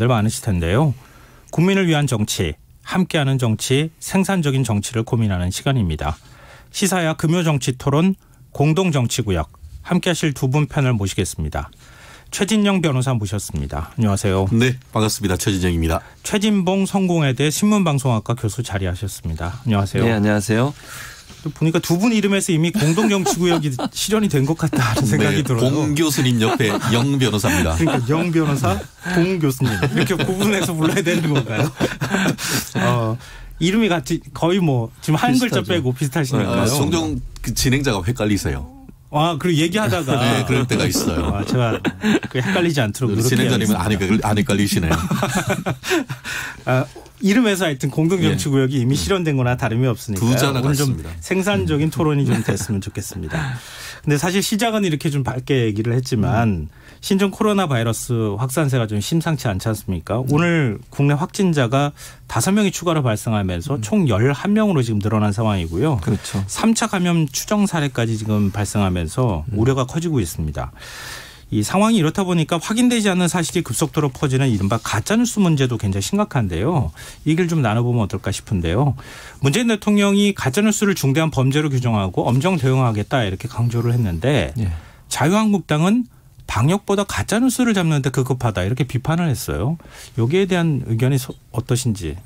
분들 많으실 텐데요. 국민을 위한 정치, 함께하는 정치, 생산적인 정치를 고민하는 시간입니다. 시사야 금요정치 토론 공동정치구역 함께하실 두 분 패널 모시겠습니다. 최진영 변호사 모셨습니다. 안녕하세요. 네, 반갑습니다. 최진영입니다. 최진봉 성공회대 신문방송학과 교수 자리하셨습니다. 안녕하세요. 네, 안녕하세요. 보니까 두 분 이름에서 이미 공동정치구역이 실현이 된 것 같다는 생각이 들어요. 봉 교수님 옆에 영 변호사입니다. 그러니까 영 변호사, 봉 교수님 이렇게 구분해서 불러야 되는 건가요? 이름이 같이 거의 뭐 지금 한 글자 빼고 비슷하시니까요. 종종 그 진행자가 헷갈리세요. 그리고 얘기하다가 네, 그럴 때가 있어요. 제가 헷갈리지 않도록 진행자님은 안 헷갈리시네요. 이름에서 하여튼 공동정치구역이 이미 실현된 거나 다름이 없으니까요. 두 자나 오늘 좀 같습니다. 생산적인 토론이 좀 됐으면 좋겠습니다. 근데 사실 시작은 이렇게 좀 밝게 얘기를 했지만 신종 코로나 바이러스 확산세가 좀 심상치 않지 않습니까? 오늘 국내 확진자가 5명이 추가로 발생하면서 총 11명으로 지금 늘어난 상황이고요. 그렇죠. 3차 감염 추정 사례까지 지금 발생하면서 우려가 커지고 있습니다. 이 상황이 이렇다 보니까 확인되지 않는 사실이 급속도로 퍼지는 이른바 가짜뉴스 문제도 굉장히 심각한데요. 이 얘기를 좀 나눠보면 어떨까 싶은데요. 문재인 대통령이 가짜뉴스를 중대한 범죄로 규정하고 엄정 대응하겠다 이렇게 강조를 했는데 자유한국당은 방역보다 가짜뉴스를 잡는 데 급급하다 이렇게 비판을 했어요. 여기에 대한 의견이 어떠신지.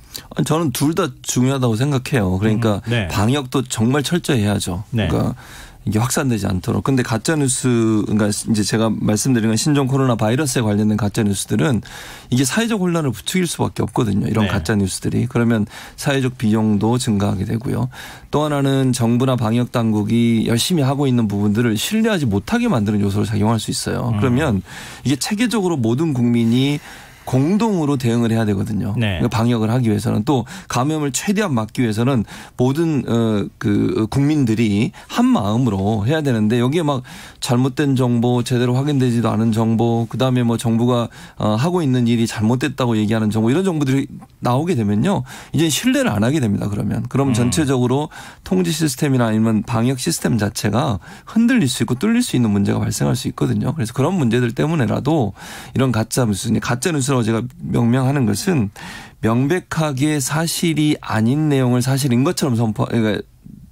저는 둘 다 중요하다고 생각해요. 그러니까 방역도 정말 철저히 해야죠. 그러니까 이게 확산되지 않도록. 근데 가짜뉴스, 그러니까 이제 제가 말씀드린 건 신종 코로나 바이러스에 관련된 가짜뉴스들은 이게 사회적 혼란을 부추길 수밖에 없거든요. 이런 가짜뉴스들이. 그러면 사회적 비용도 증가하게 되고요. 또 하나는 정부나 방역 당국이 열심히 하고 있는 부분들을 신뢰하지 못하게 만드는 요소로 작용할 수 있어요. 그러면 이게 체계적으로 모든 국민이 공동으로 대응을 해야 되거든요. 그러니까 방역을 하기 위해서는 또 감염을 최대한 막기 위해서는 모든 그 국민들이 한 마음으로 해야 되는데 여기에 막 잘못된 정보, 제대로 확인되지도 않은 정보, 그다음에 뭐 정부가 하고 있는 일이 잘못됐다고 얘기하는 정보 이런 정보들이 나오게 되면요. 이제 신뢰를 안 하게 됩니다. 그럼 전체적으로 통제 시스템이나 아니면 방역 시스템 자체가 흔들릴 수 있고 뚫릴 수 있는 문제가 발생할 수 있거든요. 그래서 그런 문제들 때문에라도 이런 가짜뉴스라고 제가 명명하는 것은 명백하게 사실이 아닌 내용을 사실인 것처럼 그러니까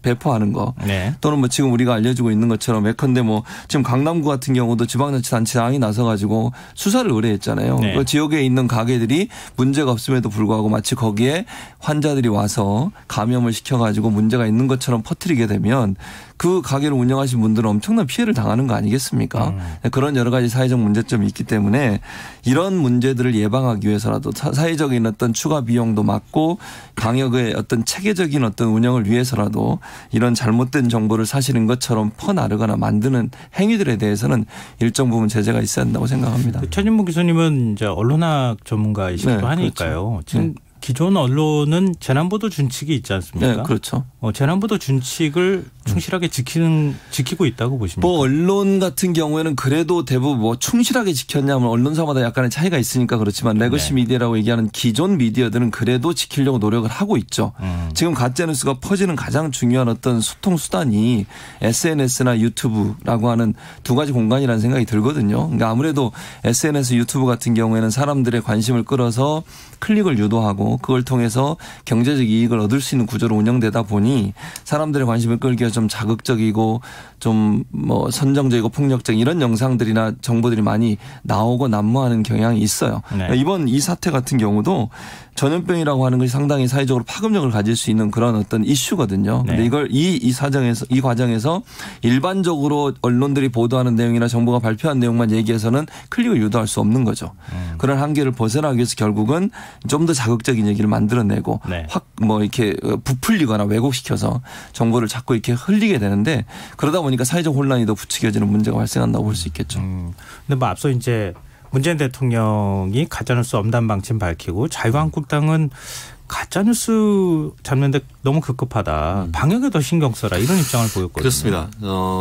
배포하는 거 또는 뭐 지금 우리가 알려주고 있는 것처럼 예컨대 뭐 지금 강남구 같은 경우도 지방자치단체장이 나서가지고 수사를 의뢰했잖아요. 그 지역에 있는 가게들이 문제가 없음에도 불구하고 마치 거기에 환자들이 와서 감염을 시켜가지고 문제가 있는 것처럼 퍼뜨리게 되면 그 가게를 운영하신 분들은 엄청난 피해를 당하는 거 아니겠습니까? 그런 여러 가지 사회적 문제점이 있기 때문에 이런 문제들을 예방하기 위해서라도 사회적인 어떤 추가 비용도 막고 방역의 어떤 체계적인 어떤 운영을 위해서라도 이런 잘못된 정보를 사실인 것처럼 퍼나르거나 만드는 행위들에 대해서는 일정 부분 제재가 있어야 한다고 생각합니다. 최진봉 교수님은 이제 언론학 전문가이시기도 하니까요. 그렇죠. 지금 기존 언론은 재난보도 준칙이 있지 않습니까? 네, 그렇죠. 재난보도 준칙을 충실하게 지키고 있다고 보십니까? 뭐 언론 같은 경우에는 그래도 대부분 뭐 충실하게 지켰냐면 언론사마다 약간의 차이가 있으니까 그렇지만 레거시 미디어라고 얘기하는 기존 미디어들은 그래도 지키려고 노력을 하고 있죠. 지금 가짜뉴스가 퍼지는 가장 중요한 어떤 소통 수단이 SNS나 유튜브라고 하는 두 가지 공간이라는 생각이 들거든요. 그러니까 아무래도 SNS, 유튜브 같은 경우에는 사람들의 관심을 끌어서 클릭을 유도하고 그걸 통해서 경제적 이익을 얻을 수 있는 구조로 운영되다 보니 사람들의 관심을 끌기 위해서 좀 자극적이고 좀 뭐 선정적이고 폭력적 이런 영상들이나 정보들이 많이 나오고 난무하는 경향이 있어요. 이번 이 사태 같은 경우도 전염병이라고 하는 것이 상당히 사회적으로 파급력을 가질 수 있는 그런 어떤 이슈거든요. 그런데 이걸 이 과정에서 일반적으로 언론들이 보도하는 내용이나 정부가 발표한 내용만 얘기해서는 클릭을 유도할 수 없는 거죠. 그런 한계를 벗어나기 위해서 결국은 좀 더 자극적인 얘기를 만들어내고 확 뭐 이렇게 부풀리거나 왜곡시켜서 정보를 자꾸 이렇게 흘리게 되는데 그러다 보니까 사회적 혼란이 더 부추겨지는 문제가 발생한다고 볼 수 있겠죠. 근데 뭐 앞서 이제 문재인 대통령이 가짜뉴스 엄단 방침 밝히고 자유한국당은 가짜뉴스 잡는데 너무 급급하다. 방역에 더 신경 써라. 이런 입장을 보였거든요. 그렇습니다.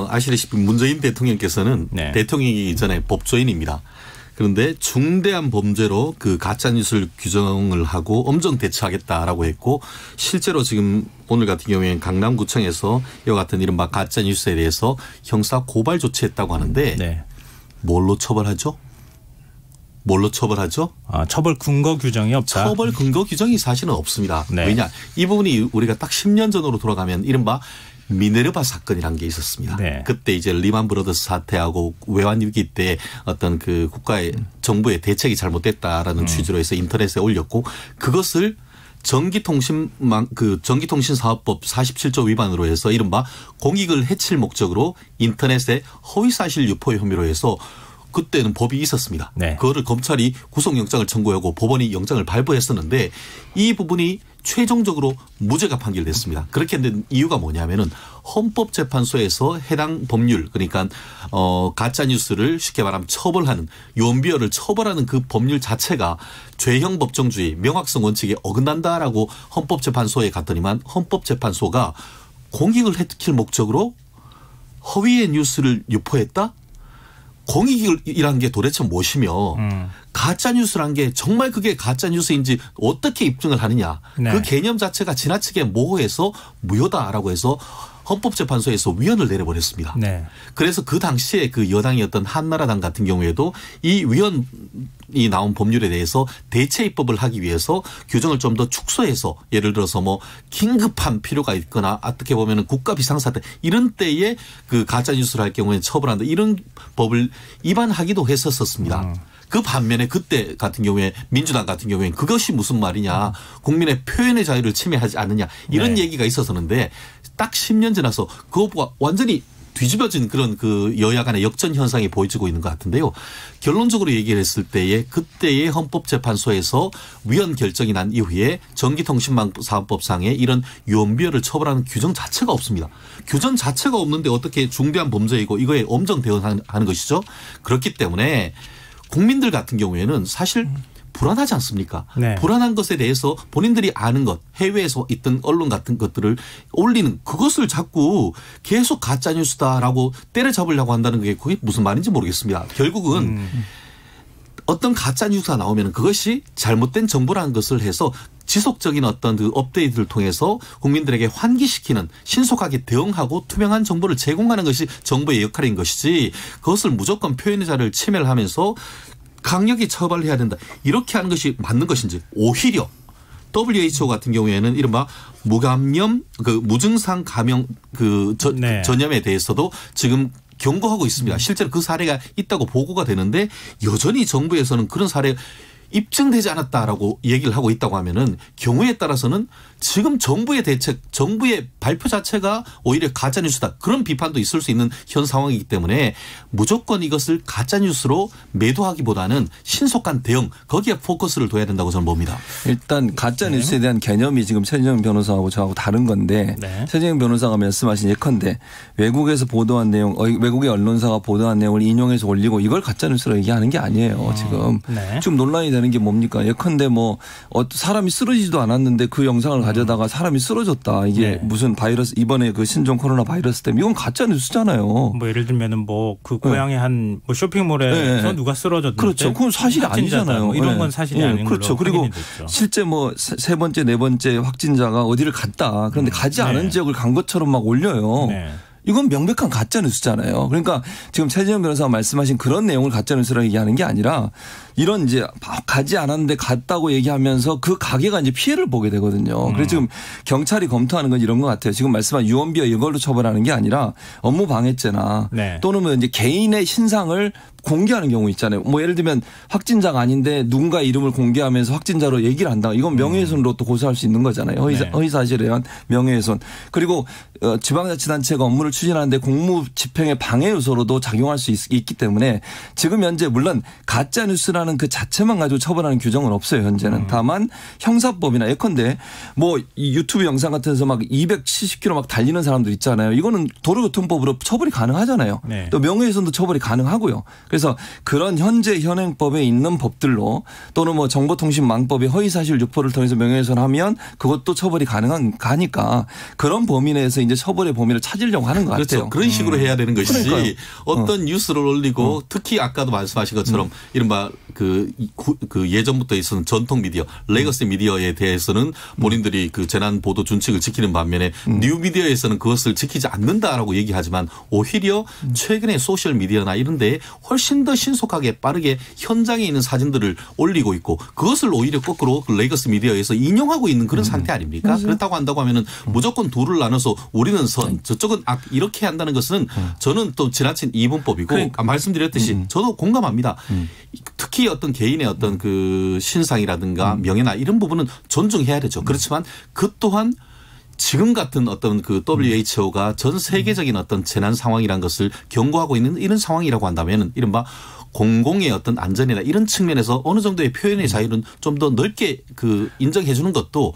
아시다시피 문재인 대통령께서는 대통령이기 전에 법조인입니다. 그런데 중대한 범죄로 그 가짜뉴스를 규정을 하고 엄정 대처하겠다라고 했고 실제로 지금 오늘 같은 경우에는 강남구청에서 이와 같은 이른바 가짜뉴스에 대해서 형사 고발 조치했다고 하는데 뭘로 처벌하죠? 뭘로 처벌하죠? 처벌 근거 규정이 없다. 처벌 근거 규정이 사실은 없습니다. 네. 왜냐? 이 부분이 우리가 딱 10년 전으로 돌아가면 이른바 미네르바 사건이라는 게 있었습니다. 네. 그때 이제 리만 브러더스 사태하고 외환 위기 때 어떤 그 국가의 정부의 대책이 잘못됐다라는 취지로 해서 인터넷에 올렸고 그것을 전기통신사업법 47조 위반으로 해서 이른바 공익을 해칠 목적으로 인터넷에 허위사실 유포 혐의로 해서 그때는 법이 있었습니다. 네. 그거를 검찰이 구속영장을 청구하고 법원이 영장을 발부했었는데 이 부분이 최종적으로 무죄가 판결됐습니다. 그렇게 된 이유가 뭐냐면은 헌법재판소에서 해당 법률 그러니까 가짜뉴스를 쉽게 말하면 처벌하는 유언비어를 처벌하는 그 법률 자체가 죄형 법정주의 명확성 원칙에 어긋난다라고 헌법재판소에 갔더니만 헌법재판소가 공익을 해칠 목적으로 허위의 뉴스를 유포했다? 공익이라는 게 도대체 무엇이며 가짜뉴스란 게 정말 그게 가짜뉴스인지 어떻게 입증을 하느냐. 네. 그 개념 자체가 지나치게 모호해서 무효다라고 해서 헌법재판소에서 위헌을 내려버렸습니다. 네. 그래서 그 당시에 그 여당이었던 한나라당 같은 경우에도 이 위헌이 나온 법률에 대해서 대체 입법을 하기 위해서 규정을 좀 더 축소해서 예를 들어서 뭐 긴급한 필요가 있거나 어떻게 보면은 국가 비상사태 이런 때에 그 가짜뉴스를 할 경우에 처벌한다 이런 법을 위반하기도 했었습니다. 그 반면에 그때 같은 경우에 민주당 같은 경우에는 그것이 무슨 말이냐 국민의 표현의 자유를 침해하지 않느냐 이런 네. 얘기가 있었었는데 딱 10년 지나서 그것과 완전히 뒤집어진 그런 그 여야 간의 역전 현상이 보여지고 있는 것 같은데요. 결론적으로 얘기를 했을 때에 그때의 헌법재판소에서 위헌 결정이 난 이후에 전기통신망사업법상에 이런 유언비어를 처벌하는 규정 자체가 없습니다. 규정 자체가 없는데 어떻게 중대한 범죄이고 이거에 엄정 대응하는 것이죠. 그렇기 때문에 국민들 같은 경우에는 사실 불안하지 않습니까? 네. 불안한 것에 대해서 본인들이 아는 것, 해외에서 있던 언론 같은 것들을 올리는 그것을 자꾸 계속 가짜뉴스다라고 때려잡으려고 한다는 게 그게 무슨 말인지 모르겠습니다. 결국은 어떤 가짜뉴스가 나오면 그것이 잘못된 정보라는 것을 해서 지속적인 어떤 그 업데이트를 통해서 국민들에게 환기시키는 신속하게 대응하고 투명한 정보를 제공하는 것이 정부의 역할인 것이지 그것을 무조건 표현의 자유를 침해를 하면서 강력히 처벌해야 된다. 이렇게 하는 것이 맞는 것인지 오히려 WHO 같은 경우에는 이른바 무감염 그 무증상 감염 그 전염에 대해서도 지금 경고하고 있습니다. 실제로 그 사례가 있다고 보고가 되는데 여전히 정부에서는 그런 사례가 입증되지 않았다라고 얘기를 하고 있다고 하면은 경우에 따라서는 지금 정부의 대책, 정부의 발표 자체가 오히려 가짜뉴스다. 그런 비판도 있을 수 있는 현 상황이기 때문에 무조건 이것을 가짜뉴스로 매도하기보다는 신속한 대응 거기에 포커스를 둬야 된다고 저는 봅니다. 일단 가짜뉴스에 대한 개념이 지금 최진영 변호사하고 저하고 다른 건데 네. 최진영 변호사가 말씀하신 예컨대 외국에서 보도한 내용, 외국의 언론사가 보도한 내용을 인용해서 올리고 이걸 가짜뉴스로 얘기하는 게 아니에요. 지금. 네. 지금 논란이 되는 게 뭡니까? 예컨대 뭐 사람이 쓰러지지도 않았는데 그 영상을 가져다가 사람이 쓰러졌다. 이게 네. 무슨 바이러스 이번에 그 신종 코로나 바이러스 때문에 이건 가짜 뉴스잖아요. 뭐 예를 들면은 뭐 그 고향의 네. 한 뭐 쇼핑몰에서 네. 누가 쓰러졌는데 그렇죠. 그건 사실이 아니잖아요. 뭐 이런 건 사실이 네. 아닌 그렇죠. 걸로 그리고 실제 뭐 세 번째 네 번째 확진자가 어디를 갔다. 그런데 가지 않은 지역을 간 것처럼 막 올려요. 네. 이건 명백한 가짜뉴스잖아요. 그러니까 지금 최진영 변호사가 말씀하신 그런 내용을 가짜뉴스라고 얘기하는 게 아니라 이런 이제 가지 않았는데 갔다고 얘기하면서 그 가게가 이제 피해를 보게 되거든요. 그래서 지금 경찰이 검토하는 건 이런 것 같아요. 지금 말씀한 유언비어 이걸로 처벌하는 게 아니라 업무 방해죄나 네. 또는 뭐 이제 개인의 신상을 공개하는 경우 있잖아요. 뭐 예를 들면 확진자가 아닌데 누군가 이름을 공개하면서 확진자로 얘기를 한다. 이건 명예훼손으로 또 고소할 수 있는 거잖아요. 허위사실에 의한 명예훼손. 그리고 지방자치단체가 업무를 추진하는데 공무 집행의 방해 요소로도 작용할 수 있기 때문에 지금 현재 물론 가짜뉴스라는 그 자체만 가지고 처벌하는 규정은 없어요. 현재는. 다만 형사법이나 예컨대 뭐 이 유튜브 영상 같은 데서 막 270km 막 달리는 사람들 있잖아요. 이거는 도로교통법으로 처벌이 가능하잖아요. 네. 또 명예훼손도 처벌이 가능하고요. 그래서 그런 현재 현행법에 있는 법들로 또는 뭐 정보통신망법의 허위사실 유포를 통해서 명예훼손하면 그것도 처벌이 가니까 그런 범위 내에서 이제 처벌의 범위를 찾으려고 하는 것 그렇죠. 같아요. 그런 식으로 해야 되는 것이지 어떤 뉴스를 올리고 특히 아까도 말씀하신 것처럼 이른바 그 예전부터 있었던 전통 미디어, 레거시 미디어에 대해서는 본인들이 그 재난 보도 준칙을 지키는 반면에 뉴 미디어에서는 그것을 지키지 않는다라고 얘기하지만 오히려 최근에 소셜 미디어나 이런 데에 훨씬 더 신속하게 빠르게 현장에 있는 사진들을 올리고 있고 그것을 오히려 거꾸로 그 레거시 미디어에서 인용하고 있는 그런 상태 아닙니까? 맞아요. 그렇다고 한다고 하면은 무조건 둘을 나눠서 우리는 선, 저쪽은 악 이렇게 한다는 것은 저는 또 지나친 이분법이고 그러니까. 말씀드렸듯이 저도 공감합니다. 특히 어떤 개인의 어떤 그 신상이라든가 명예나 이런 부분은 존중해야 되죠. 그렇지만 그 또한 지금 같은 어떤 그 WHO가 전 세계적인 어떤 재난 상황이라는 것을 경고하고 있는 이런 상황이라고 한다면 이른바 공공의 어떤 안전이나 이런 측면에서 어느 정도의 표현의 자유는 좀 더 넓게 그 인정해 주는 것도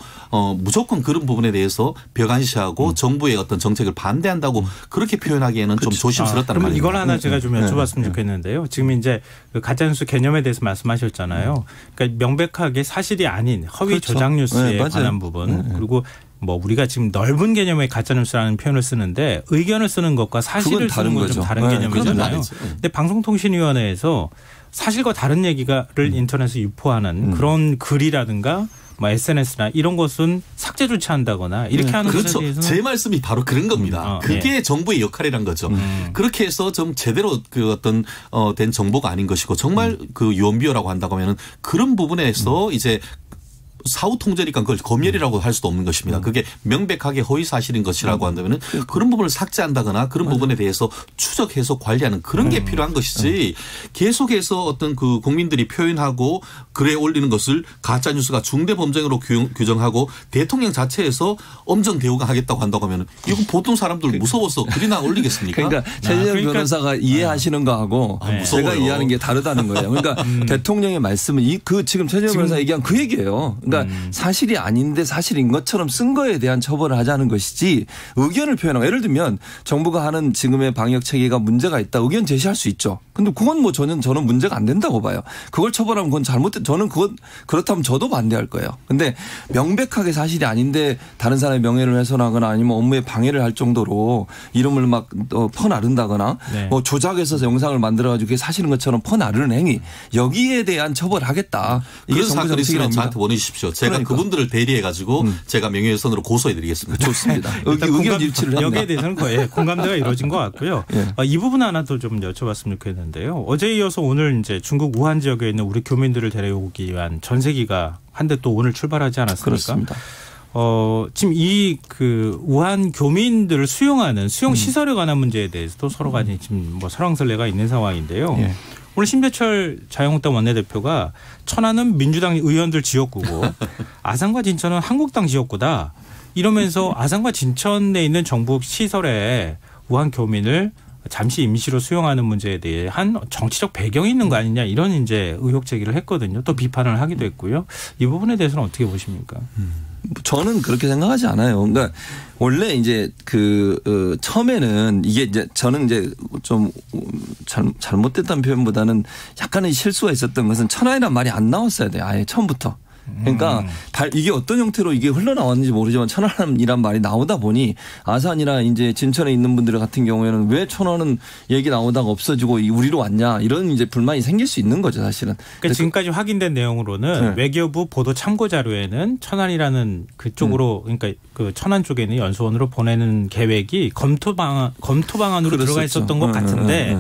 무조건 그런 부분에 대해서 벽안시하고 정부의 어떤 정책을 반대한다고 그렇게 표현하기에는 그렇죠. 좀 조심스럽다는 말입니다. 이걸 하나 제가 좀 여쭤봤으면 좋겠는데요. 지금 이제 그 가짜뉴스 개념에 대해서 말씀하셨잖아요. 그러니까 명백하게 사실이 아닌 허위 그렇죠. 조작 뉴스에 관한 부분 그리고 뭐 우리가 지금 넓은 개념의 가짜뉴스라는 표현을 쓰는데 의견을 쓰는 것과 사실을 쓰는 건 좀 다른 개념이잖아요. 근데 방송통신위원회에서 사실과 다른 얘기를 인터넷에 유포하는 그런 글이라든가 뭐 SNS나 이런 것은 삭제 조치한다거나 이렇게 하는 그렇죠. 것에 대해서는 제 말씀이 바로 그런 겁니다. 그게 정부의 역할이란 거죠. 그렇게 해서 좀 제대로 그 어떤 된 정보가 아닌 것이고 정말 그 유언비어라고 한다고 하면은 그런 부분에서 이제 사후 통제니까 그걸 검열이라고 할 수도 없는 것입니다. 그게 명백하게 허위 사실인 것이라고 한다면은 그런 부분을 삭제한다거나 그런 부분에 대해서 추적해서 관리하는 그런 게 필요한 것이지 계속해서 어떤 그 국민들이 표현하고 글에 올리는 것을 가짜 뉴스가 중대 범죄로 규정하고 대통령 자체에서 엄정 대우가 하겠다고 한다고 하면은 이건 보통 사람들 무서워서 글이나 올리겠습니까? 그러니까 최재형 변호사가 이해하시는 거하고 제가 이해하는 게 다르다는 거예요. 그러니까 대통령의 말씀은 그 지금 최재형 변호사 얘기한 그 얘기예요. 그러니까 사실이 아닌데 사실인 것처럼 쓴 거에 대한 처벌을 하자는 것이지 의견을 표현하고 예를 들면 정부가 하는 지금의 방역 체계가 문제가 있다 의견 제시할 수 있죠. 근데 그건 뭐 저는 문제가 안 된다고 봐요. 그걸 처벌하면 그건 잘못된 저는 그건 그렇다면 저도 반대할 거예요. 근데 명백하게 사실이 아닌데 다른 사람의 명예를 훼손하거나 아니면 업무에 방해를 할 정도로 이름을 막 퍼나른다거나 뭐 조작해서 영상을 만들어 가지고 그게 사실인 것처럼 퍼나르는 행위 여기에 대한 처벌을 하겠다. 이게 정부 정책이라면 저한테 보내주십시오. 제가 그분들을 대리해 가지고 제가 명예훼손으로 고소해 드리겠습니다. 좋습니다. 의견 일치를 한다. 여기에 대해서는 거의 공감대가 이루어진 것 같고요. 이 부분 하나 더 좀 여쭤봤으면 좋겠는데요. 어제 이어서 오늘 이제 중국 우한 지역에 있는 우리 교민들을 데려오기 위한 전세기가 한데 또 오늘 출발하지 않았습니까? 그렇습니다. 지금 이 그 우한 교민들을 수용하는 수용 시설에 관한 문제에 대해서도 서로 간에 지금 뭐 설왕설래가 있는 상황인데요. 오늘 심재철 자유한국당 원내대표가 천안은 민주당 의원들 지역구고 아산과 진천은 한국당 지역구다. 이러면서 아산과 진천에 있는 정부 시설에 우한 교민을 잠시 임시로 수용하는 문제에 대한 정치적 배경이 있는 거 아니냐 이런 이제 의혹 제기를 했거든요. 또 비판을 하기도 했고요. 이 부분에 대해서는 어떻게 보십니까? 저는 그렇게 생각하지 않아요. 그러니까 원래 이제 처음에는 이게 이제 저는 이제 좀 잘못됐다는 표현보다는 약간의 실수가 있었던 것은 천안이란 말이 안 나왔어야 돼요. 아예 처음부터. 그러니까 이게 어떤 형태로 이게 흘러나왔는지 모르지만 천안이란 말이 나오다 보니 아산이나 이제 진천에 있는 분들 같은 경우에는 왜 천안은 얘기 나오다가 없어지고 우리로 왔냐 이런 이제 불만이 생길 수 있는 거죠 사실은. 그러니까 지금까지 확인된 내용으로는 외교부 보도 참고 자료에는 천안이라는 그쪽으로 그러니까 그 천안 쪽에 있는 연수원으로 보내는 계획이 검토 방안으로 들어가 있었던 것 같은데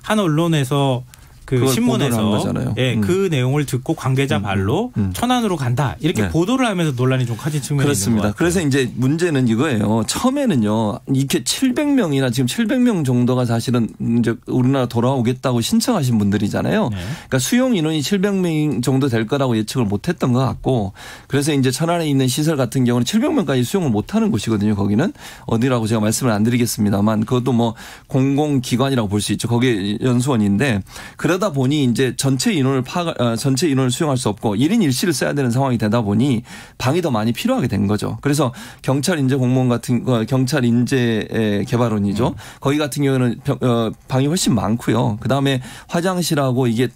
한 언론에서 그 신문에서 그 내용을 듣고 관계자 발로 천안으로 간다 이렇게 보도를 하면서 논란이 좀 커진 측면이 그렇습니다. 있는 것 같아요. 그래서 이제 문제는 이거예요. 처음에는요. 이렇게 700명이나 지금 700명 정도가 사실은 이제 우리나라 돌아오겠다고 신청하신 분들이잖아요. 그러니까 수용 인원이 700명 정도 될 거라고 예측을 못했던 것 같고 그래서 이제 천안에 있는 시설 같은 경우는 700명까지 수용을 못하는 곳이거든요. 거기는 어디라고 제가 말씀을 안 드리겠습니다만 그것도 뭐 공공기관이라고 볼 수 있죠. 거기에 연수원인데 그러다 보니 이제 전체 인원을 수용할 수 없고 1인 1실을 써야 되는 상황이 되다 보니 방이 더 많이 필요하게 된 거죠. 그래서 경찰 인재 공무원 같은 경찰 인재 개발원이죠. 거기 같은 경우는 방이 훨씬 많고요. 그다음에 화장실하고 이게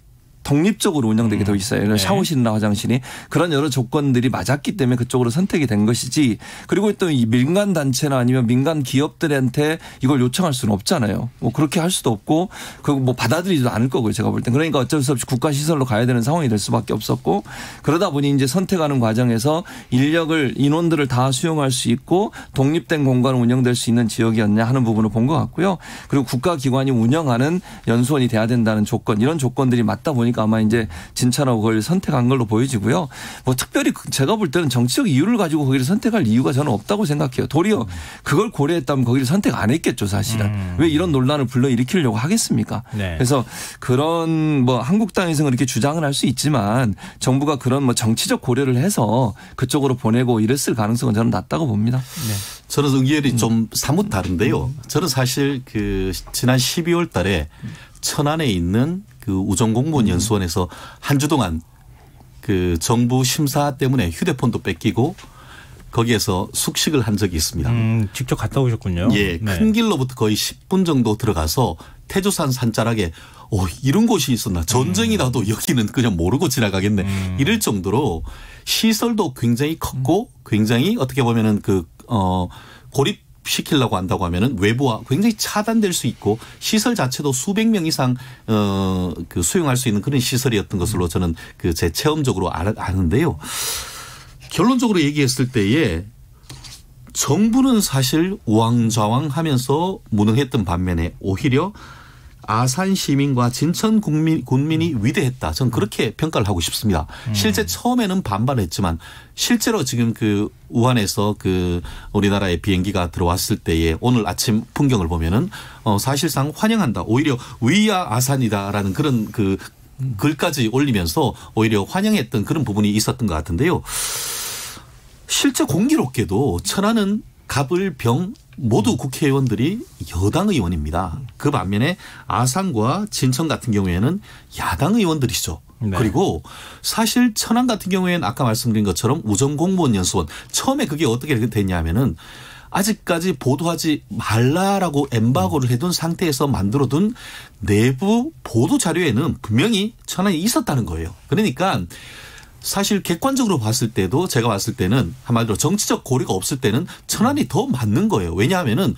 독립적으로 운영되게 돼 있어요. 네. 샤워실이나 화장실이 그런 여러 조건들이 맞았기 때문에 그쪽으로 선택이 된 것이지. 그리고 또 이 민간 단체나 아니면 민간 기업들한테 이걸 요청할 수는 없잖아요. 뭐 그렇게 할 수도 없고 그 뭐 받아들이지도 않을 거고요. 제가 볼 땐. 그러니까 어쩔 수 없이 국가 시설로 가야 되는 상황이 될 수밖에 없었고 그러다 보니 이제 선택하는 과정에서 인원들을 다 수용할 수 있고 독립된 공간을 운영될 수 있는 지역이었냐 하는 부분을 본 것 같고요. 그리고 국가기관이 운영하는 연수원이 돼야 된다는 조건 이런 조건들이 맞다 보니까 아마 이제 진천하고 그걸 선택한 걸로 보여지고요. 뭐 특별히 제가 볼 때는 정치적 이유를 가지고 거기를 선택할 이유가 저는 없다고 생각해요. 도리어 그걸 고려했다면 거기를 선택 안 했겠죠 사실은. 왜 이런 논란을 불러일으키려고 하겠습니까? 네. 그래서 그런 뭐 한국당에서는 그렇게 주장을 할 수 있지만 정부가 그런 뭐 정치적 고려를 해서 그쪽으로 보내고 이랬을 가능성은 저는 낮다고 봅니다. 네. 저는 의견이 좀 사뭇 다른데요. 저는 사실 그 지난 12월 달에 천안에 있는 그 우정공무원 연수원에서 한 주 동안 그 정부 심사 때문에 휴대폰도 뺏기고 거기에서 숙식을 한 적이 있습니다. 직접 갔다 오셨군요. 예. 네. 큰 길로부터 거의 10분 정도 들어가서 태조산 산자락에 이런 곳이 있었나. 전쟁이 나도 여기는 그냥 모르고 지나가겠네. 이럴 정도로 시설도 굉장히 컸고 굉장히 어떻게 보면은 고립시키려고 한다고 하면은 외부와 굉장히 차단될 수 있고 시설 자체도 수백 명 이상 그 수용할 수 있는 그런 시설이었던 것으로 저는 그 제 체험적으로 아는데요. 결론적으로 얘기했을 때에 정부는 사실 우왕좌왕하면서 무능했던 반면에 오히려 아산 시민과 진천 군민이 위대했다. 저는 그렇게 평가를 하고 싶습니다. 실제 처음에는 반발했지만 실제로 지금 그 우한에서 그 우리나라의 비행기가 들어왔을 때에 오늘 아침 풍경을 보면은 사실상 환영한다. 오히려 위야 아산이다라는 그런 그 글까지 올리면서 오히려 환영했던 그런 부분이 있었던 것 같은데요. 실제 공교롭게도 천안은 갑을 병 모두 국회의원들이 여당 의원입니다. 그 반면에 아산과 진천 같은 경우에는 야당 의원들이죠. 네. 그리고 사실 천안 같은 경우에는 아까 말씀드린 것처럼 우정공무원 연수원 처음에 그게 어떻게 됐냐면은 아직까지 보도하지 말라라고 엠바고를 해둔 상태에서 만들어둔 내부 보도 자료에는 분명히 천안이 있었다는 거예요. 그러니까 사실 객관적으로 봤을 때도 제가 봤을 때는 한마디로 정치적 고려가 없을 때는 천안이 더 맞는 거예요. 왜냐하면은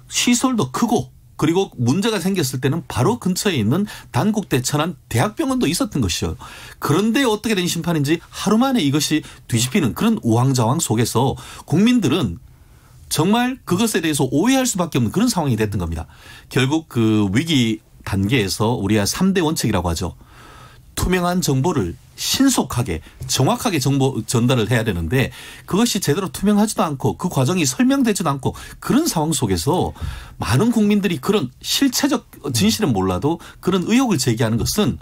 시설도 크고 그리고 문제가 생겼을 때는 바로 근처에 있는 단국대 천안 대학병원도 있었던 것이죠. 그런데 어떻게 된 심판인지 하루 만에 이것이 뒤집히는 그런 우왕좌왕 속에서 국민들은 정말 그것에 대해서 오해할 수밖에 없는 그런 상황이 됐던 겁니다. 결국 그 위기 단계에서 우리가 3대 원칙이라고 하죠. 투명한 정보를 신속하게 정확하게 정보 전달을 해야 되는데 그것이 제대로 투명하지도 않고 그 과정이 설명되지도 않고 그런 상황 속에서 많은 국민들이 그런 실체적 진실은 몰라도 그런 의혹을 제기하는 것은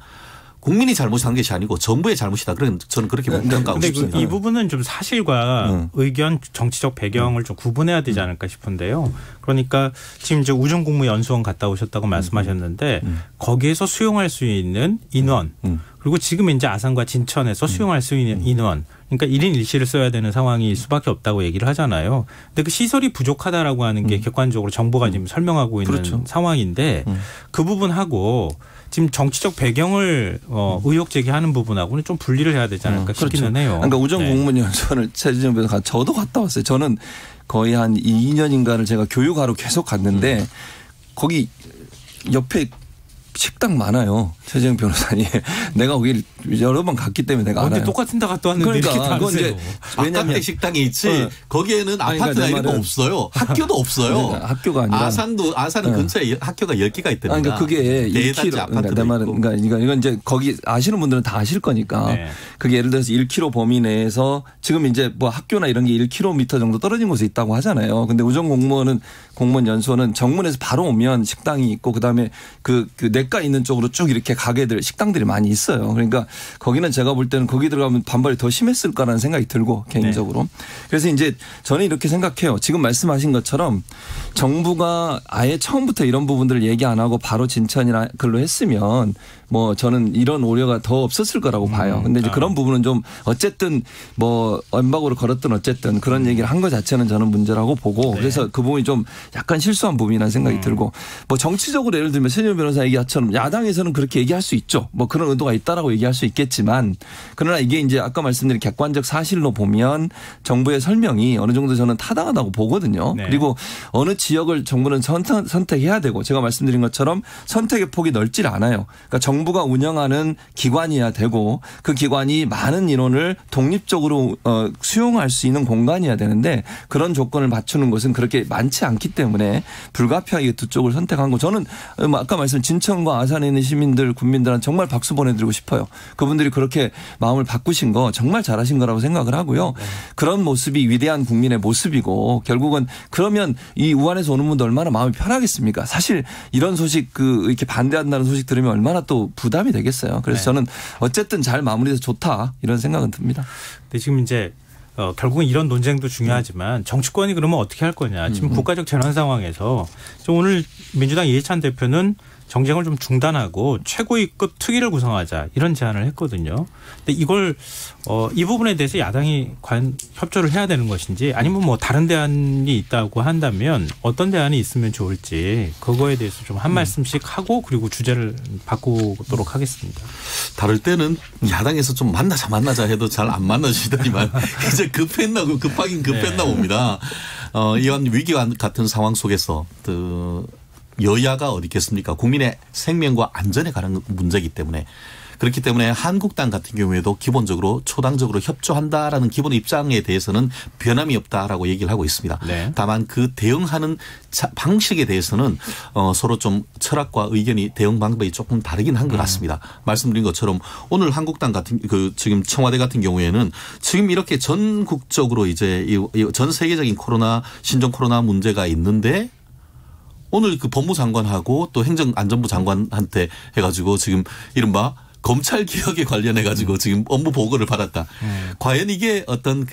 국민이 잘못한 것이 아니고 정부의 잘못이다. 그런 저는 그렇게 평가하고 싶습니다. 이 부분은 좀 사실과 의견 정치적 배경을 좀 구분해야 되지 않을까 싶은데요. 그러니까 지금 이제 우정공무연수원 갔다 오셨다고 말씀하셨는데 거기에서 수용할 수 있는 인원 그리고 지금 이제 아산과 진천에서 수용할 수 있는 인원 그러니까 1인 1실을 써야 되는 상황일 수밖에 없다고 얘기를 하잖아요. 근데 그 시설이 부족하다라고 하는 게 객관적으로 정부가 지금 설명하고 있는 그렇죠. 상황인데 그 부분하고 지금 정치적 배경을 의혹 제기하는 부분하고는 좀 분리를 해야 되지 않을까 싶기는 그렇죠. 해요. 그러니까 우정공무원연수원을 최재정 변호사 저도 갔다 왔어요. 저는 거의 한 2년인가를 제가 교육하러 계속 갔는데 거기 옆에 식당 많아요. 최재형 변호사님. 내가 거기 여러 번 갔기 때문에 내가 알아요. 똑같은 데 갔다 왔는데 그러니까 그건 이제 왜냐하면 식당이 있지 거기에는 아파트나 이런 거 없어요. 학교도 없어요. 그러니까 학교가 아니라 아산은 근처에 학교가 10개가 있답니다. 그러니까 그게 1km. 그러니까 내 말은 그러니까 이건 이제 거기 아시는 분들은 다 아실 거니까 네. 그게 예를 들어서 1km 범위 내에서 지금 이제 뭐 학교나 이런 게 1km 정도 떨어진 곳에 있다고 하잖아요. 근데 우정공무원 연수원은 정문에서 바로 오면 식당이 있고 그다음에 그 냇가 있는 쪽으로 쭉 이렇게 가게들 식당들이 많이 있어요. 그러니까 거기는 제가 볼 때는 거기 들어가면 반발이 더 심했을 거라는 생각이 들고 개인적으로. 네. 그래서 이제 저는 이렇게 생각해요. 지금 말씀하신 것처럼 정부가 아예 처음부터 이런 부분들을 얘기 안 하고 바로 진천이나 글로 했으면 뭐 저는 이런 오류가 더 없었을 거라고 봐요. 근데 이제 그런 부분은 좀 어쨌든 뭐 엠바고를 걸었든 어쨌든 그런 얘기를 한 것 자체는 저는 문제라고 보고 네. 그래서 그 부분이 좀 약간 실수한 부분이라는 생각이 들고 뭐 정치적으로 예를 들면 최재형 변호사 얘기처럼 것처럼 야당에서는 그렇게 얘기할 수 있죠. 뭐 그런 의도가 있다라고 얘기할 수 있겠지만 그러나 이게 이제 아까 말씀드린 객관적 사실로 보면 정부의 설명이 어느 정도 저는 타당하다고 보거든요. 네. 그리고 어느 지역을 정부는 선택해야 되고 제가 말씀드린 것처럼 선택의 폭이 넓질 않아요. 그러니까 정부가 운영하는 기관이어야 되고 그 기관이 많은 인원을 독립적으로 수용할 수 있는 공간이어야 되는데 그런 조건을 맞추는 것은 그렇게 많지 않기 때문에 불가피하게 두 쪽을 선택한 거 저는 아까 말씀 진천과 아산에 있는 시민들 국민들한테 정말 박수 보내드리고 싶어요. 그분들이 그렇게 마음을 바꾸신 거 정말 잘하신 거라고 생각을 하고요. 네. 그런 모습이 위대한 국민의 모습이고 결국은 그러면 이 우한에서 오는 분도 얼마나 마음이 편하겠습니까? 사실 이런 소식 이렇게 반대한다는 소식 들으면 얼마나 또 부담이 되겠어요. 그래서 네. 저는 어쨌든 잘 마무리돼서 좋다 이런 생각은 듭니다. 근데 지금 이제 결국은 이런 논쟁도 중요하지만 정치권이 그러면 어떻게 할 거냐. 지금 국가적 재난 상황에서 오늘 민주당 이해찬 대표는 정쟁을 좀 중단하고 최고위급 특위를 구성하자 이런 제안을 했거든요. 근데 이걸 이 부분에 대해서 야당이 과연 협조를 해야 되는 것인지 아니면 뭐 다른 대안이 있다고 한다면 어떤 대안이 있으면 좋을지 그거에 대해서 좀 한 말씀씩 하고 그리고 주제를 바꾸도록 하겠습니다. 다를 때는 야당에서 좀 만나자 해도 잘 안 만나주시더니만 이제 급하긴 급했나 네. 봅니다. 이런 위기와 같은 상황 속에서 여야가 어디 있겠습니까? 국민의 생명과 안전에 관한 문제이기 때문에 그렇기 때문에 한국당 같은 경우에도 기본적으로 초당적으로 협조한다라는 기본 입장에 대해서는 변함이 없다라고 얘기를 하고 있습니다. 네. 다만 그 대응하는 방식에 대해서는 서로 좀 철학과 의견이 대응 방법이 조금 다르긴 한 것 같습니다. 말씀드린 것처럼 오늘 한국당 같은 지금 청와대 같은 경우에는 지금 이렇게 전국적으로 이제 전 세계적인 신종 코로나 문제가 있는데 오늘 그 법무장관하고 또 행정안전부 장관한테 해가지고 지금 이른바 검찰 개혁에 관련해 가지고 지금 업무 보고를 받았다. 과연 이게 어떤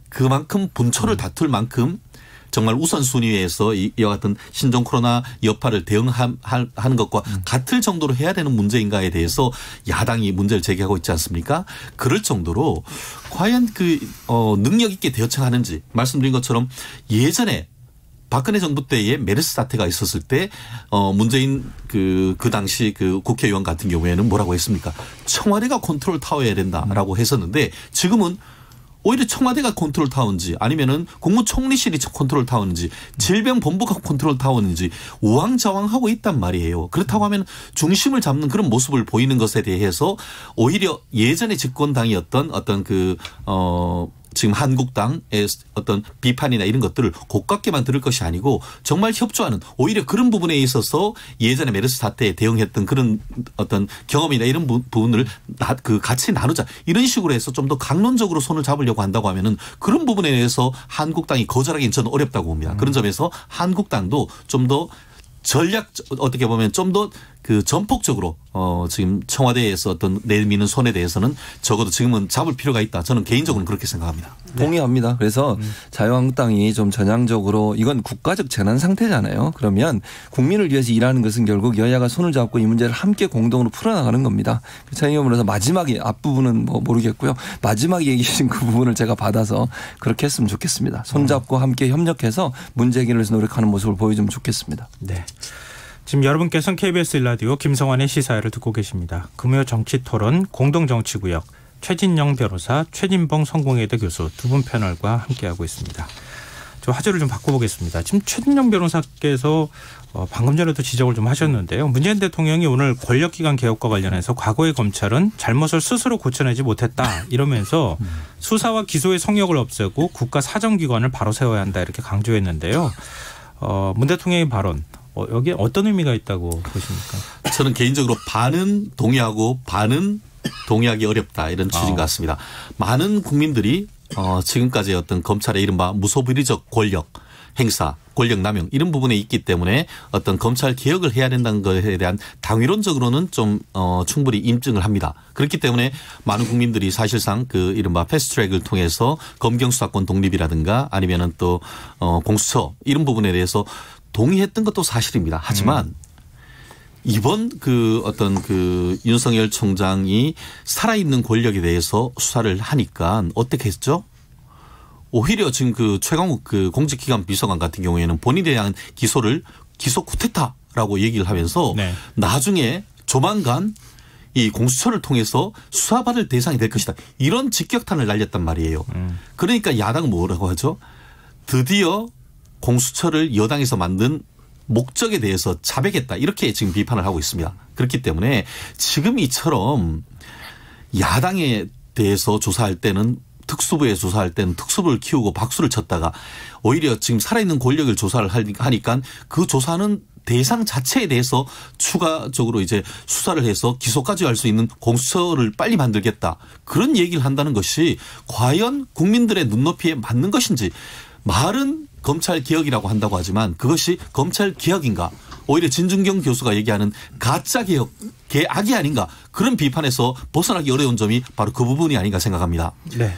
그만큼 분초를 다툴 만큼 정말 우선순위에서 이와 같은 신종 코로나 여파를 대응하는 것과 같을 정도로 해야 되는 문제인가에 대해서 야당이 문제를 제기하고 있지 않습니까? 그럴 정도로 과연 능력 있게 대처하는지 말씀드린 것처럼 예전에 박근혜 정부 때에 메르스 사태가 있었을 때 문재인 그 당시 국회의원 같은 경우에는 뭐라고 했습니까? 청와대가 컨트롤 타워여야 된다라고 했었는데 지금은 오히려 청와대가 컨트롤 타워인지 아니면은 국무총리실이 컨트롤 타워인지 질병본부가 컨트롤 타워인지 우왕좌왕하고 있단 말이에요. 그렇다고 하면 중심을 잡는 그런 모습을 보이는 것에 대해서 오히려 예전에 집권당이었던 지금 한국당의 어떤 비판이나 이런 것들을 고깝게만 들을 것이 아니고 정말 협조하는 오히려 그런 부분에 있어서 예전에 메르스 사태에 대응했던 그런 어떤 경험이나 이런 부분을 같이 나누자 이런 식으로 해서 좀 더 강론적으로 손을 잡으려고 한다고 하면은 그런 부분에 대해서 한국당이 거절하기는 저는 어렵다고 봅니다. 그런 점에서 한국당도 좀 더 어떻게 보면 좀 더 전폭적으로 지금 청와대에서 어떤 내미는 손에 대해서는 적어도 지금은 잡을 필요가 있다. 저는 개인적으로는 그렇게 생각합니다. 동의합니다. 그래서 자유한국당이 좀 전향적으로 이건 국가적 재난 상태잖아요. 그러면 국민을 위해서 일하는 것은 결국 여야가 손을 잡고 이 문제를 함께 공동으로 풀어나가는 겁니다. 차 의원으로서 마지막에 앞부분은 뭐 모르겠고요. 마지막에 얘기해 주신 그 부분을 제가 받아서 그렇게 했으면 좋겠습니다. 손잡고 함께 협력해서 문제 해결을 위해서 노력하는 모습을 보여주면 좋겠습니다. 네. 지금 여러분께서는 KBS 1라디오 김성환의 시사회를 듣고 계십니다. 금요 정치토론 공동정치구역 최진영 변호사, 최진봉 성공회대 교수 두 분 패널과 함께하고 있습니다. 저 화제를 좀 바꿔보겠습니다. 지금 최진영 변호사께서 방금 전에도 지적을 좀 하셨는데요. 문재인 대통령이 오늘 권력기관 개혁과 관련해서 과거의 검찰은 잘못을 스스로 고쳐내지 못했다 이러면서 수사와 기소의 성역을 없애고 국가 사정기관을 바로 세워야 한다 이렇게 강조했는데요. 문 대통령의 발언. 여기에 어떤 의미가 있다고 보십니까? 저는 개인적으로 반은 동의하고 반은 동의하기 어렵다 이런 취지인 것 같습니다. 많은 국민들이 지금까지 어떤 검찰의 이른바 무소불위적 권력 행사, 권력 남용 이런 부분에 있기 때문에 어떤 검찰 개혁을 해야 된다는 것에 대한 당위론적으로는 좀 충분히 인정을 합니다. 그렇기 때문에 많은 국민들이 사실상 이른바 패스트트랙을 통해서 검경 수사권 독립이라든가 아니면은 또 공수처 이런 부분에 대해서 동의했던 것도 사실입니다. 하지만 이번 윤석열 총장이 살아있는 권력에 대해서 수사를 하니까 어떻게 했죠? 오히려 지금 최강욱 공직기관 비서관 같은 경우에는 본인에 대한 기소 쿠데타 라고 얘기를 하면서 네. 나중에 조만간 이 공수처를 통해서 수사받을 대상이 될 것이다. 이런 직격탄을 날렸단 말이에요. 그러니까 야당은 뭐라고 하죠? 드디어 공수처를 여당에서 만든 목적에 대해서 자백했다. 이렇게 지금 비판을 하고 있습니다. 그렇기 때문에 지금 이처럼 야당에 대해서 조사할 때는 특수부에 조사할 때는 특수부를 키우고 박수를 쳤다가 오히려 지금 살아있는 권력을 조사를 하니까 그 조사는 대상 자체에 대해서 추가적으로 이제 수사를 해서 기소까지 할 수 있는 공수처를 빨리 만들겠다. 그런 얘기를 한다는 것이 과연 국민들의 눈높이에 맞는 것인지 말은 검찰 개혁이라고 한다고 하지만 그것이 검찰 개혁인가 오히려 진중경 교수가 얘기하는 가짜 개혁, 개악이 아닌가 그런 비판에서 벗어나기 어려운 점이 바로 그 부분이 아닌가 생각합니다. 네.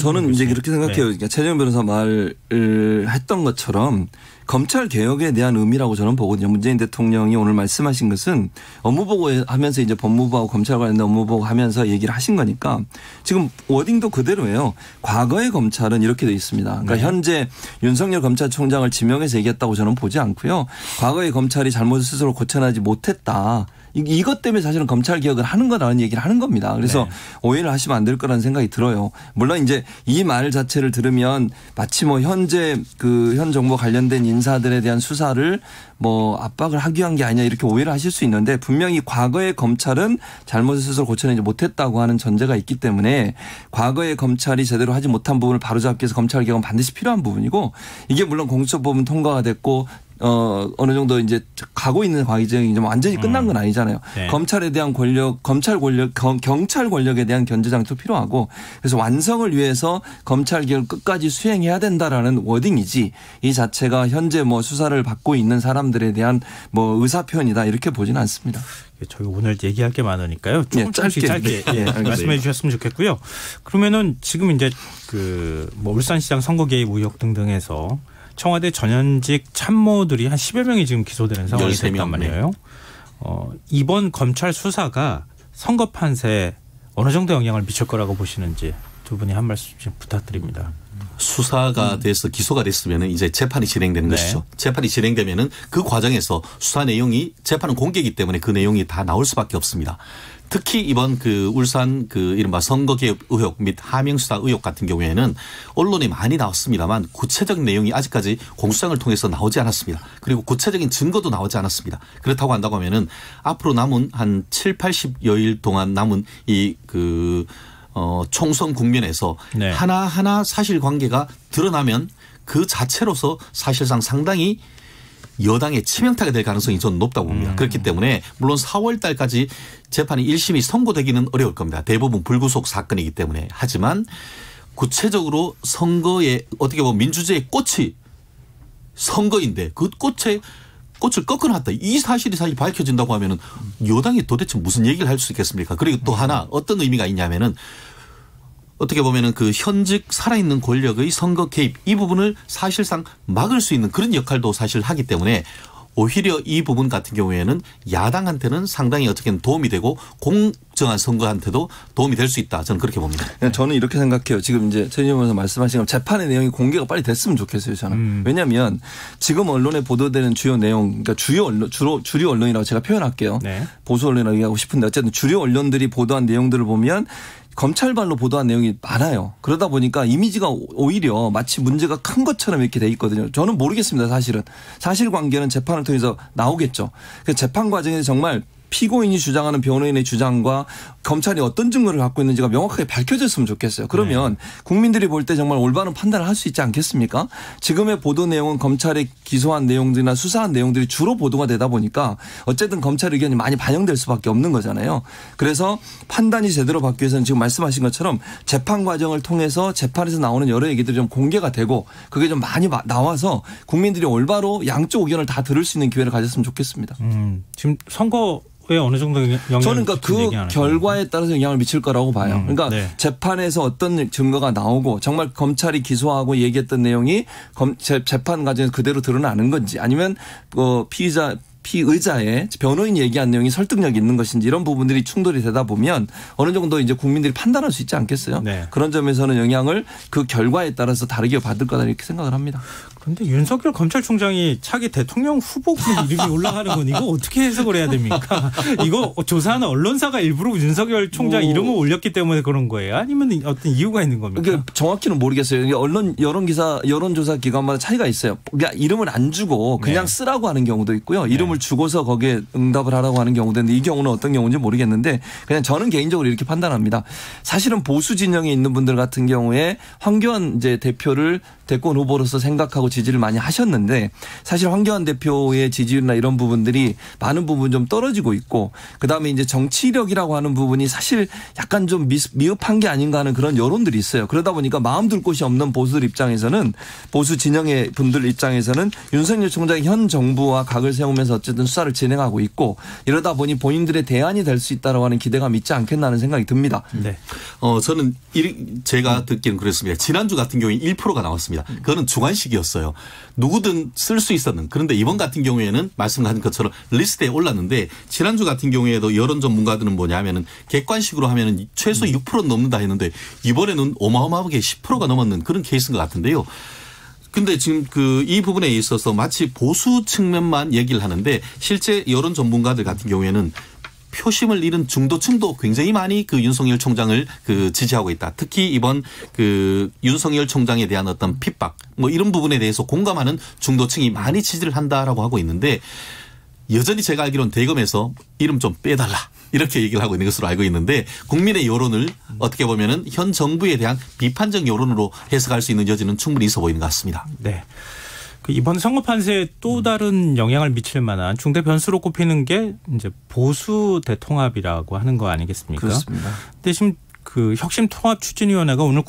저는 이제 그렇게 생각해요. 그러니까 최재형 변호사 말을 했던 것처럼 검찰 개혁에 대한 의미라고 저는 보거든요. 문재인 대통령이 오늘 말씀하신 것은 업무보고 하면서 이제 법무부하고 검찰 관련된 업무보고 하면서 얘기를 하신 거니까 지금 워딩도 그대로예요. 과거의 검찰은 이렇게 돼 있습니다. 그러니까 네. 현재 윤석열 검찰총장을 지명해서 얘기했다고 저는 보지 않고요. 과거의 검찰이 잘못을 스스로 고쳐내지 못했다. 이것 때문에 사실은 검찰 개혁을 하는 거라는 얘기를 하는 겁니다. 그래서 네. 오해를 하시면 안 될 거라는 생각이 들어요. 물론 이제 이 말 자체를 들으면 마치 뭐 현재 현 정부 관련된 인사들에 대한 수사를 뭐 압박을 하기 위한 게 아니냐 이렇게 오해를 하실 수 있는데 분명히 과거의 검찰은 잘못을 스스로 고쳐내지 못했다고 하는 전제가 있기 때문에 과거의 검찰이 제대로 하지 못한 부분을 바로잡기 위해서 검찰 개혁은 반드시 필요한 부분이고 이게 물론 공수처법은 통과가 됐고 어느 정도 이제 가고 있는 과정이 이제 완전히 끝난 건 아니잖아요. 네. 검찰에 대한 권력, 경찰 권력에 대한 견제장도 필요하고 그래서 완성을 위해서 검찰 개혁을 끝까지 수행해야 된다라는 워딩이지 이 자체가 현재 뭐 수사를 받고 있는 사람들에 대한 뭐 의사 표현이다 이렇게 보지는 않습니다. 저희 오늘 얘기할 게 많으니까요. 조금씩 짧게 말씀해 주셨으면 좋겠고요. 그러면은 지금 이제 뭐 울산시장 선거 개입 의혹 등등해서 청와대 전현직 참모들이 한 10여 명이 지금 기소되는 상황이 됐단 말이에요. 이번 검찰 수사가 선거 판세에 어느 정도 영향을 미칠 거라고 보시는지 두 분이 한 말씀 좀 부탁드립니다. 수사가 돼서 기소가 됐으면 이제 재판이 진행되는 네. 것이죠. 재판이 진행되면은 그 과정에서 수사 내용이 재판은 공개이기 때문에 그 내용이 다 나올 수밖에 없습니다. 특히 이번 울산 이른바 선거개혁 의혹 및 하명수사 의혹 같은 경우에는 언론에 많이 나왔습니다만 구체적인 내용이 아직까지 공수장을 통해서 나오지 않았습니다. 그리고 구체적인 증거도 나오지 않았습니다. 그렇다고 한다고 하면은 앞으로 남은 한 7, 80여일 동안 남은 총선 국면에서 네. 하나하나 사실관계가 드러나면 그 자체로서 사실상 상당히 여당의 치명타가 될 가능성이 저는 높다고 봅니다. 그렇기 때문에 물론 4월 달까지 재판이 1심이 선고되기는 어려울 겁니다. 대부분 불구속 사건이기 때문에. 하지만 구체적으로 선거에 어떻게 보면 민주주의의 꽃이 선거인데 그 꽃을 꺾어놨다. 이 사실이 사실 밝혀진다고 하면은 여당이 도대체 무슨 얘기를 할 수 있겠습니까? 그리고 또 하나 어떤 의미가 있냐면은 어떻게 보면은 현직 살아있는 권력의 선거 개입 이 부분을 사실상 막을 수 있는 그런 역할도 사실 하기 때문에 오히려 이 부분 같은 경우에는 야당한테는 상당히 어떻게든 도움이 되고 공정한 선거한테도 도움이 될 수 있다. 저는 그렇게 봅니다. 저는 이렇게 생각해요. 지금 이제 최진영 변호사 말씀하신 것 재판의 내용이 공개가 빨리 됐으면 좋겠어요. 저는. 왜냐하면 지금 언론에 보도되는 주요 내용, 그러니까 주류 언론이라고 제가 표현할게요. 네. 보수 언론이라고 얘기하고 싶은데 어쨌든 주류 언론들이 보도한 내용들을 보면 검찰발로 보도한 내용이 많아요. 그러다 보니까 이미지가 오히려 마치 문제가 큰 것처럼 이렇게 돼 있거든요. 저는 모르겠습니다. 사실은. 사실관계는 재판을 통해서 나오겠죠. 그래서 재판 과정에서 정말 피고인이 주장하는 변호인의 주장과 검찰이 어떤 증거를 갖고 있는지가 명확하게 밝혀졌으면 좋겠어요. 그러면 네. 국민들이 볼 때 정말 올바른 판단을 할 수 있지 않겠습니까? 지금의 보도 내용은 검찰이 기소한 내용들이나 수사한 내용들이 주로 보도가 되다 보니까 어쨌든 검찰 의견이 많이 반영될 수밖에 없는 거잖아요. 그래서 판단이 제대로 받기 위해서는 지금 말씀하신 것처럼 재판 과정을 통해서 재판에서 나오는 여러 얘기들이 좀 공개가 되고 그게 좀 많이 나와서 국민들이 올바로 양쪽 의견을 다 들을 수 있는 기회를 가졌으면 좋겠습니다. 지금 선거 왜 어느 정도 영향을 저는 그러니까 그 결과에 따라서 영향을 미칠 거라고 봐요. 그러니까 네. 재판에서 어떤 증거가 나오고 정말 검찰이 기소하고 얘기했던 내용이 재판 과정에서 그대로 드러나는 건지 아니면 피의자의 변호인이 얘기한 내용이 설득력이 있는 것인지 이런 부분들이 충돌이 되다 보면 어느 정도 이제 국민들이 판단할 수 있지 않겠어요. 네. 그런 점에서는 영향을 그 결과에 따라서 다르게 받을 거다 이렇게 생각을 합니다. 근데 윤석열 검찰총장이 차기 대통령 후보군 이름이 올라가는 건 이거 어떻게 해석을 해야 됩니까? 이거 조사하는 언론사가 일부러 윤석열 총장 이름을 올렸기 때문에 그런 거예요? 아니면 어떤 이유가 있는 겁니까? 그러니까 정확히는 모르겠어요. 언론 여론조사 기관마다 차이가 있어요. 그러니까 이름을 안 주고 그냥 쓰라고 하는 경우도 있고요. 이름을 주고서 거기에 응답을 하라고 하는 경우도 있는데 이 경우는 어떤 경우인지 모르겠는데 그냥 저는 개인적으로 이렇게 판단합니다. 사실은 보수 진영에 있는 분들 같은 경우에 황교안 이제 대표를 대권 후보로서 생각하고 지지를 많이 하셨는데 사실 황교안 대표의 지지율이나 이런 부분들이 많은 부분 좀 떨어지고 있고 그다음에 이제 정치력이라고 하는 부분이 사실 약간 좀 미흡한 게 아닌가 하는 그런 여론들이 있어요. 그러다 보니까 마음 둘 곳이 없는 보수들 입장에서는 보수 진영의 분들 입장에서는 윤석열 총장이 현 정부와 각을 세우면서 어쨌든 수사를 진행하고 있고 이러다 보니 본인들의 대안이 될 수 있다라고 하는 기대감이 있지 않겠나 하는 생각이 듭니다. 네. 저는 제가 듣기는 그랬습니다. 지난주 같은 경우에 1%가 나왔습니다. 그거는 주관식이었어요. 누구든 쓸 수 있었는. 그런데 이번 같은 경우에는 말씀하신 것처럼 리스트에 올랐는데 지난주 같은 경우에도 여론 전문가들은 뭐냐면은 객관식으로 하면은 최소 6% 넘는다 했는데 이번에는 어마어마하게 10%가 넘었는 그런 케이스인 것 같은데요. 근데 지금 이 부분에 있어서 마치 보수 측면만 얘기를 하는데 실제 여론 전문가들 같은 경우에는 표심을 잃은 중도층도 굉장히 많이 윤석열 총장을 지지하고 있다. 특히 이번 윤석열 총장에 대한 어떤 핍박 뭐 이런 부분에 대해서 공감하는 중도층이 많이 지지를 한다라고 하고 있는데 여전히 제가 알기로는 대검에서 이름 좀 빼달라 이렇게 얘기를 하고 있는 것으로 알고 있는데 국민의 여론을 어떻게 보면은 현 정부에 대한 비판적 여론으로 해석할 수 있는 여지는 충분히 있어 보이는 것 같습니다. 네. 이번 선거 판세에 또 다른 영향을 미칠 만한 중대 변수로 꼽히는 게 이제 보수 대통합이라고 하는 거 아니겠습니까? 그렇습니다. 근데 지금 혁신통합추진위원회가 오늘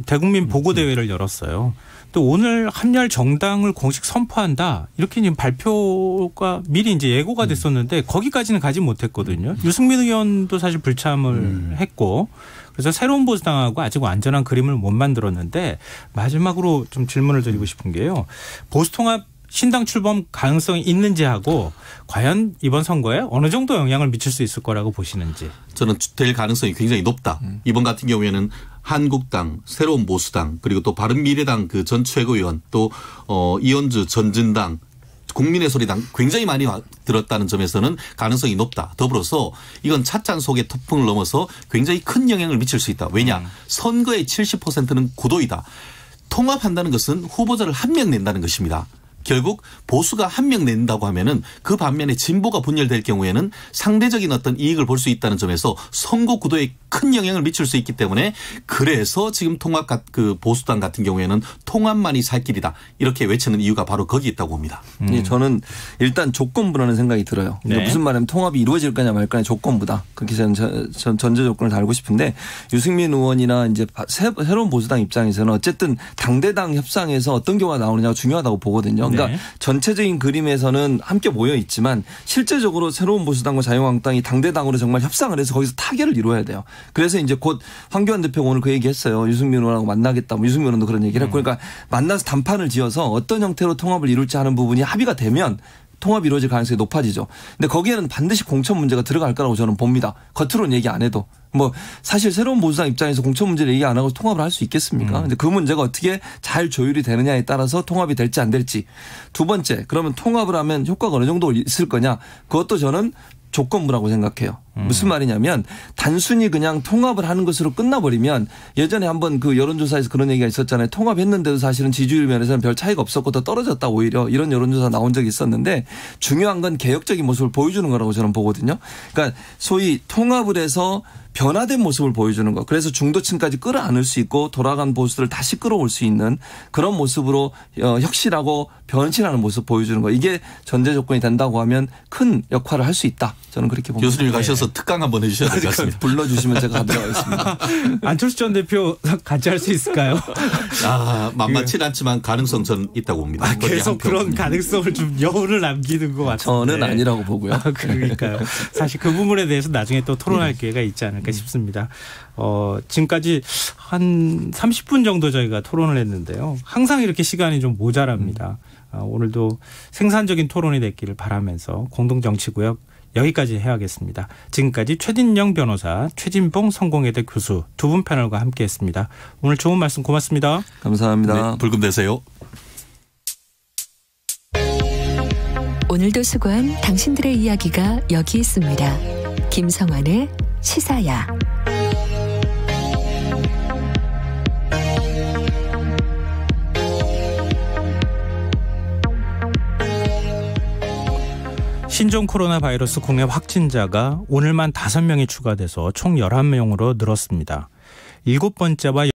대국민 보고대회를 열었어요. 또 오늘 합류할 정당을 공식 선포한다. 이렇게 지금 발표가 미리 이제 예고가 됐었는데 거기까지는 가지 못했거든요. 유승민 의원도 사실 불참을 했고 그래서 새로운 보수당하고 아직 완전한 그림을 못 만들었는데 마지막으로 좀 질문을 드리고 싶은 게요. 보수통합 신당 출범 가능성이 있는지 하고 과연 이번 선거에 어느 정도 영향을 미칠 수 있을 거라고 보시는지. 저는 될 가능성이 굉장히 높다. 이번 같은 경우에는 한국당, 새로운 보수당 그리고 또 바른미래당 전 최고위원 또 이현주 전진당 국민의 소리당 굉장히 많이 들었다는 점에서는 가능성이 높다. 더불어서 이건 찻잔 속의 태풍을 넘어서 굉장히 큰 영향을 미칠 수 있다. 왜냐? 선거의 70%는 구도이다. 통합한다는 것은 후보자를 한 명 낸다는 것입니다. 결국 보수가 한 명 낸다고 하면은 그 반면에 진보가 분열될 경우에는 상대적인 어떤 이익을 볼 수 있다는 점에서 선거 구도에 큰 영향을 미칠 수 있기 때문에 그래서 지금 보수당 같은 경우에는 통합만이 살 길이다 이렇게 외치는 이유가 바로 거기 있다고 봅니다. 저는 일단 조건부라는 생각이 들어요. 그러니까 무슨 말이냐면 통합이 이루어질 거냐 말 거냐 조건부다. 그렇게 저는 전제 조건을 달고 싶은데 유승민 의원이나 이제 새로운 보수당 입장에서는 어쨌든 당대당 협상에서 어떤 경우가 나오느냐가 중요하다고 보거든요. 그러니까 전체적인 그림에서는 함께 모여 있지만 실제적으로 새로운 보수당과 자유한국당이 당대당으로 정말 협상을 해서 거기서 타결을 이루어야 돼요. 그래서 이제 곧 황교안 대표가 오늘 그 얘기했어요. 유승민 의원하고 만나겠다. 유승민 의원도 그런 얘기를 했고 그러니까 만나서 담판을 지어서 어떤 형태로 통합을 이룰지 하는 부분이 합의가 되면 통합이 이루어질 가능성이 높아지죠. 근데 거기에는 반드시 공천 문제가 들어갈 거라고 저는 봅니다. 겉으로는 얘기 안 해도. 사실 새로운 보수당 입장에서 공천 문제를 얘기 안 하고 통합을 할 수 있겠습니까? 근데 그 문제가 어떻게 잘 조율이 되느냐에 따라서 통합이 될지 안 될지. 두 번째, 그러면 통합을 하면 효과가 어느 정도 있을 거냐? 그것도 저는 조건부라고 생각해요. 무슨 말이냐면 단순히 그냥 통합을 하는 것으로 끝나버리면 예전에 한번 여론조사에서 그런 얘기가 있었잖아요. 통합했는데도 사실은 지지율 면에서는 별 차이가 없었고 더 떨어졌다 오히려 이런 여론조사 나온 적이 있었는데 중요한 건 개혁적인 모습을 보여주는 거라고 저는 보거든요. 그러니까 소위 통합을 해서 변화된 모습을 보여주는 것. 그래서 중도층까지 끌어안을 수 있고 돌아간 보수들을 다시 끌어올 수 있는 그런 모습으로 혁신하고 변신하는 모습 보여주는 것. 이게 전제 조건이 된다고 하면 큰 역할을 할 수 있다. 저는 그렇게 봅니다. 교수님 가셔서 특강 한번 해주셔야 될 것 같습니다. 불러주시면 제가 가도록 하겠습니다. 안철수 전 대표 같이 할 수 있을까요? 만만치 않지만 가능성 저는 있다고 봅니다. 계속 그런 가능성을 좀 여운을 남기는 것 같은데. 저는 아니라고 보고요. 그러니까요. 사실 그 부분에 대해서 나중에 또 토론할 기회가 있지 않을까 싶습니다. 지금까지 한 30분 정도 저희가 토론을 했는데요. 항상 이렇게 시간이 좀 모자랍니다. 오늘도 생산적인 토론이 됐기를 바라면서 공동정치구역 여기까지 해야겠습니다. 지금까지 최진영 변호사, 최진봉 성공회대 교수 두 분 패널과 함께했습니다. 오늘 좋은 말씀 고맙습니다. 감사합니다. 네, 불금 되세요. 오늘도 수고한 당신들의 이야기가 여기 있습니다. 김성환의 시사야. 신종 코로나 바이러스 국내 확진자가 오늘만 5명이 추가돼서 총 11명으로 늘었습니다. 7번째와